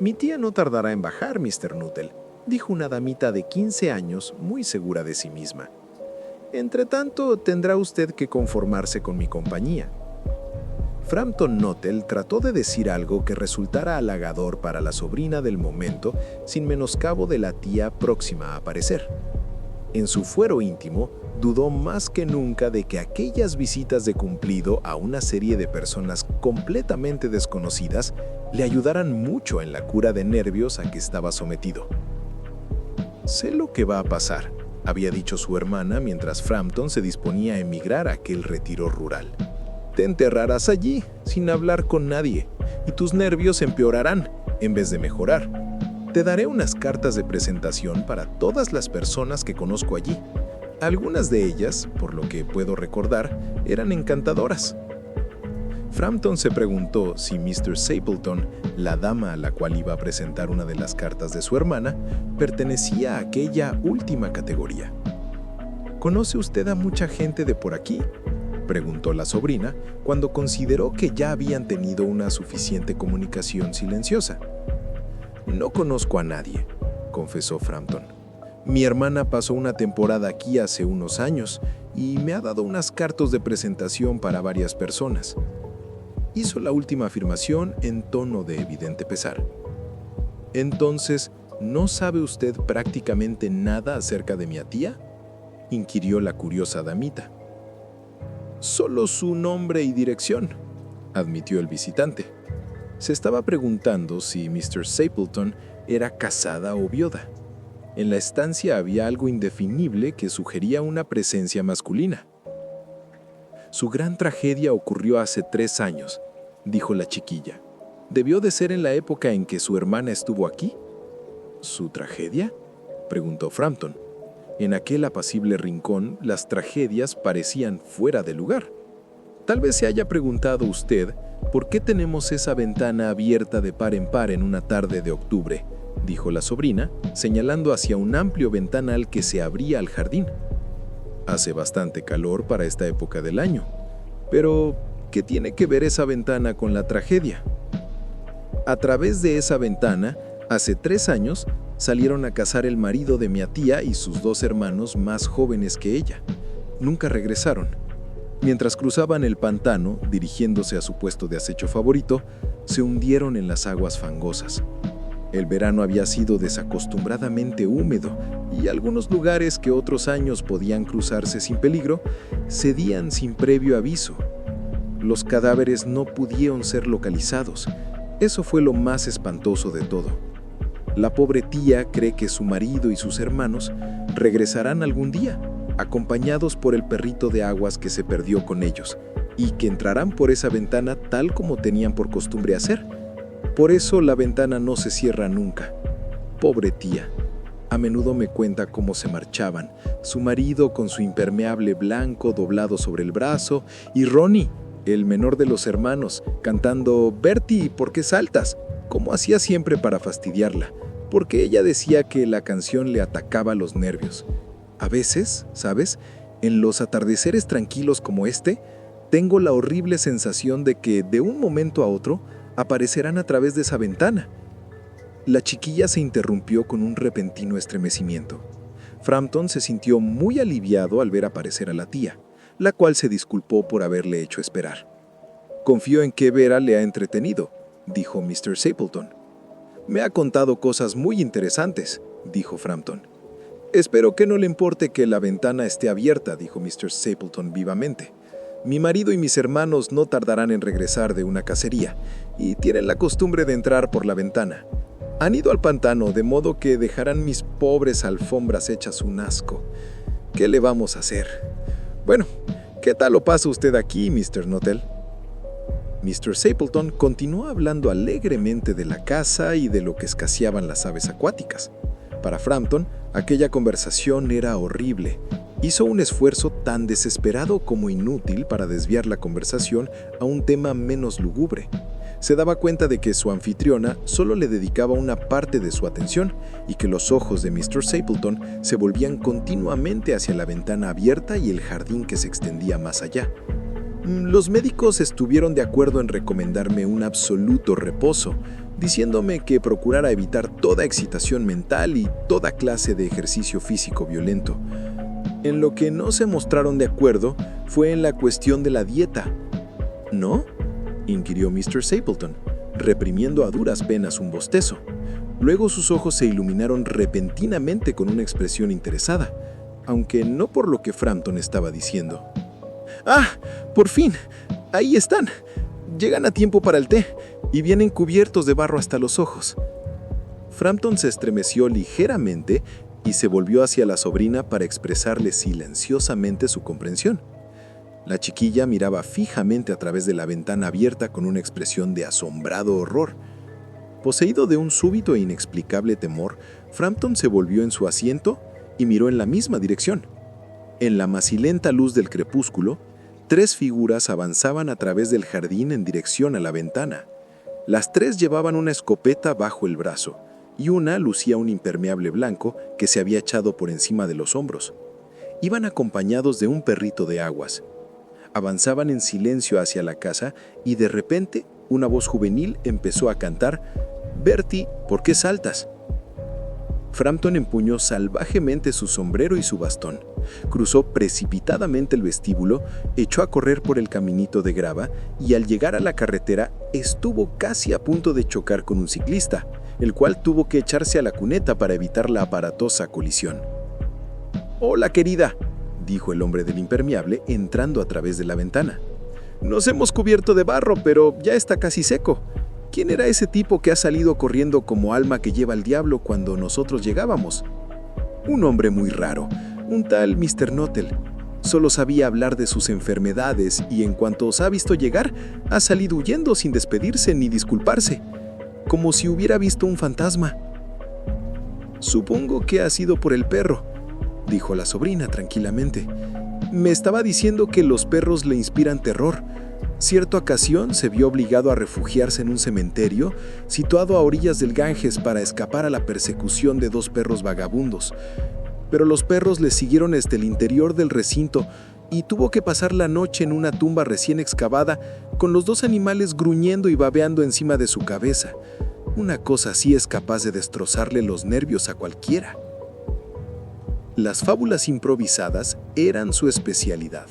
Mi tía no tardará en bajar, Mr. Nuttall, dijo una damita de 15 años muy segura de sí misma. Entretanto, tendrá usted que conformarse con mi compañía. Frampton Nuttall trató de decir algo que resultara halagador para la sobrina del momento, sin menoscabo de la tía próxima a aparecer. En su fuero íntimo, dudó más que nunca de que aquellas visitas de cumplido a una serie de personas completamente desconocidas le ayudaran mucho en la cura de nervios a que estaba sometido. «Sé lo que va a pasar», había dicho su hermana mientras Frampton se disponía a emigrar a aquel retiro rural. «Te enterrarás allí, sin hablar con nadie, y tus nervios empeorarán, en vez de mejorar. Te daré unas cartas de presentación para todas las personas que conozco allí. Algunas de ellas, por lo que puedo recordar, eran encantadoras». Frampton se preguntó si Mr. Stapleton, la dama a la cual iba a presentar una de las cartas de su hermana, pertenecía a aquella última categoría. «¿Conoce usted a mucha gente de por aquí?», preguntó la sobrina, cuando consideró que ya habían tenido una suficiente comunicación silenciosa. «No conozco a nadie», confesó Frampton. «Mi hermana pasó una temporada aquí hace unos años y me ha dado unas cartas de presentación para varias personas». Hizo la última afirmación en tono de evidente pesar. «¿Entonces, no sabe usted prácticamente nada acerca de mi tía?», inquirió la curiosa damita. «Solo su nombre y dirección», admitió el visitante. Se estaba preguntando si Mr. Stapleton era casada o viuda. En la estancia había algo indefinible que sugería una presencia masculina. «Su gran tragedia ocurrió hace 3 años», dijo la chiquilla. «¿Debió de ser en la época en que su hermana estuvo aquí?» «¿Su tragedia?», preguntó Frampton. En aquel apacible rincón, las tragedias parecían fuera de lugar. «Tal vez se haya preguntado usted por qué tenemos esa ventana abierta de par en par en una tarde de octubre», dijo la sobrina, señalando hacia un amplio ventanal que se abría al jardín. «Hace bastante calor para esta época del año. Pero, ¿qué tiene que ver esa ventana con la tragedia?». «A través de esa ventana, hace 3 años, salieron a cazar el marido de mi tía y sus 2 hermanos más jóvenes que ella. Nunca regresaron. Mientras cruzaban el pantano, dirigiéndose a su puesto de acecho favorito, se hundieron en las aguas fangosas. El verano había sido desacostumbradamente húmedo y algunos lugares que otros años podían cruzarse sin peligro, cedían sin previo aviso. Los cadáveres no pudieron ser localizados. Eso fue lo más espantoso de todo. La pobre tía cree que su marido y sus hermanos regresarán algún día, acompañados por el perrito de aguas que se perdió con ellos, y que entrarán por esa ventana tal como tenían por costumbre hacer. Por eso la ventana no se cierra nunca. Pobre tía. A menudo me cuenta cómo se marchaban, su marido con su impermeable blanco doblado sobre el brazo, y Ronnie, el menor de los hermanos, cantando «Bertie, ¿por qué saltas?», como hacía siempre para fastidiarla, porque ella decía que la canción le atacaba los nervios. A veces, ¿sabes?, en los atardeceres tranquilos como este, tengo la horrible sensación de que, de un momento a otro, aparecerán a través de esa ventana. La chiquilla se interrumpió con un repentino estremecimiento. Frampton se sintió muy aliviado al ver aparecer a la tía, la cual se disculpó por haberle hecho esperar. «Confío en que Vera le ha entretenido», dijo Mr. Stapleton. «Me ha contado cosas muy interesantes», dijo Frampton. «Espero que no le importe que la ventana esté abierta», dijo Mr. Stapleton vivamente. «Mi marido y mis hermanos no tardarán en regresar de una cacería, y tienen la costumbre de entrar por la ventana. Han ido al pantano, de modo que dejarán mis pobres alfombras hechas un asco. ¿Qué le vamos a hacer? Bueno, ¿qué tal lo pasa usted aquí, Mr. Nuttall?». Mr. Stapleton continuó hablando alegremente de la caza y de lo que escaseaban las aves acuáticas. Para Frampton, aquella conversación era horrible. Hizo un esfuerzo tan desesperado como inútil para desviar la conversación a un tema menos lúgubre. Se daba cuenta de que su anfitriona solo le dedicaba una parte de su atención y que los ojos de Mr. Stapleton se volvían continuamente hacia la ventana abierta y el jardín que se extendía más allá. «Los médicos estuvieron de acuerdo en recomendarme un absoluto reposo», diciéndome que procurara evitar toda excitación mental y toda clase de ejercicio físico violento. En lo que no se mostraron de acuerdo fue en la cuestión de la dieta. ¿No?, inquirió Mr. Stapleton, reprimiendo a duras penas un bostezo. Luego sus ojos se iluminaron repentinamente con una expresión interesada, aunque no por lo que Frampton estaba diciendo. ¡Ah! ¡Por fin! ¡Ahí están! Llegan a tiempo para el té y vienen cubiertos de barro hasta los ojos. Frampton se estremeció ligeramente y se volvió hacia la sobrina para expresarle silenciosamente su comprensión. La chiquilla miraba fijamente a través de la ventana abierta con una expresión de asombrado horror. Poseído de un súbito e inexplicable temor, Frampton se volvió en su asiento y miró en la misma dirección. En la macilenta luz del crepúsculo, 3 figuras avanzaban a través del jardín en dirección a la ventana. Las 3 llevaban una escopeta bajo el brazo y una lucía un impermeable blanco que se había echado por encima de los hombros. Iban acompañados de un perrito de aguas. Avanzaban en silencio hacia la casa y de repente una voz juvenil empezó a cantar: «Bertie, ¿por qué saltas?». Frampton empuñó salvajemente su sombrero y su bastón, cruzó precipitadamente el vestíbulo, echó a correr por el caminito de grava y al llegar a la carretera estuvo casi a punto de chocar con un ciclista, el cual tuvo que echarse a la cuneta para evitar la aparatosa colisión. «Hola, querida», dijo el hombre del impermeable entrando a través de la ventana. «Nos hemos cubierto de barro, pero ya está casi seco. ¿Quién era ese tipo que ha salido corriendo como alma que lleva al diablo cuando nosotros llegábamos?» «Un hombre muy raro, un tal Mr. Nuttall. Solo sabía hablar de sus enfermedades y en cuanto os ha visto llegar, ha salido huyendo sin despedirse ni disculparse, como si hubiera visto un fantasma». «Supongo que ha sido por el perro», dijo la sobrina tranquilamente. «Me estaba diciendo que los perros le inspiran terror. Cierta ocasión se vio obligado a refugiarse en un cementerio situado a orillas del Ganges para escapar a la persecución de 2 perros vagabundos. Pero los perros le siguieron desde el interior del recinto y tuvo que pasar la noche en una tumba recién excavada con los 2 animales gruñendo y babeando encima de su cabeza. Una cosa así es capaz de destrozarle los nervios a cualquiera». Las fábulas improvisadas eran su especialidad.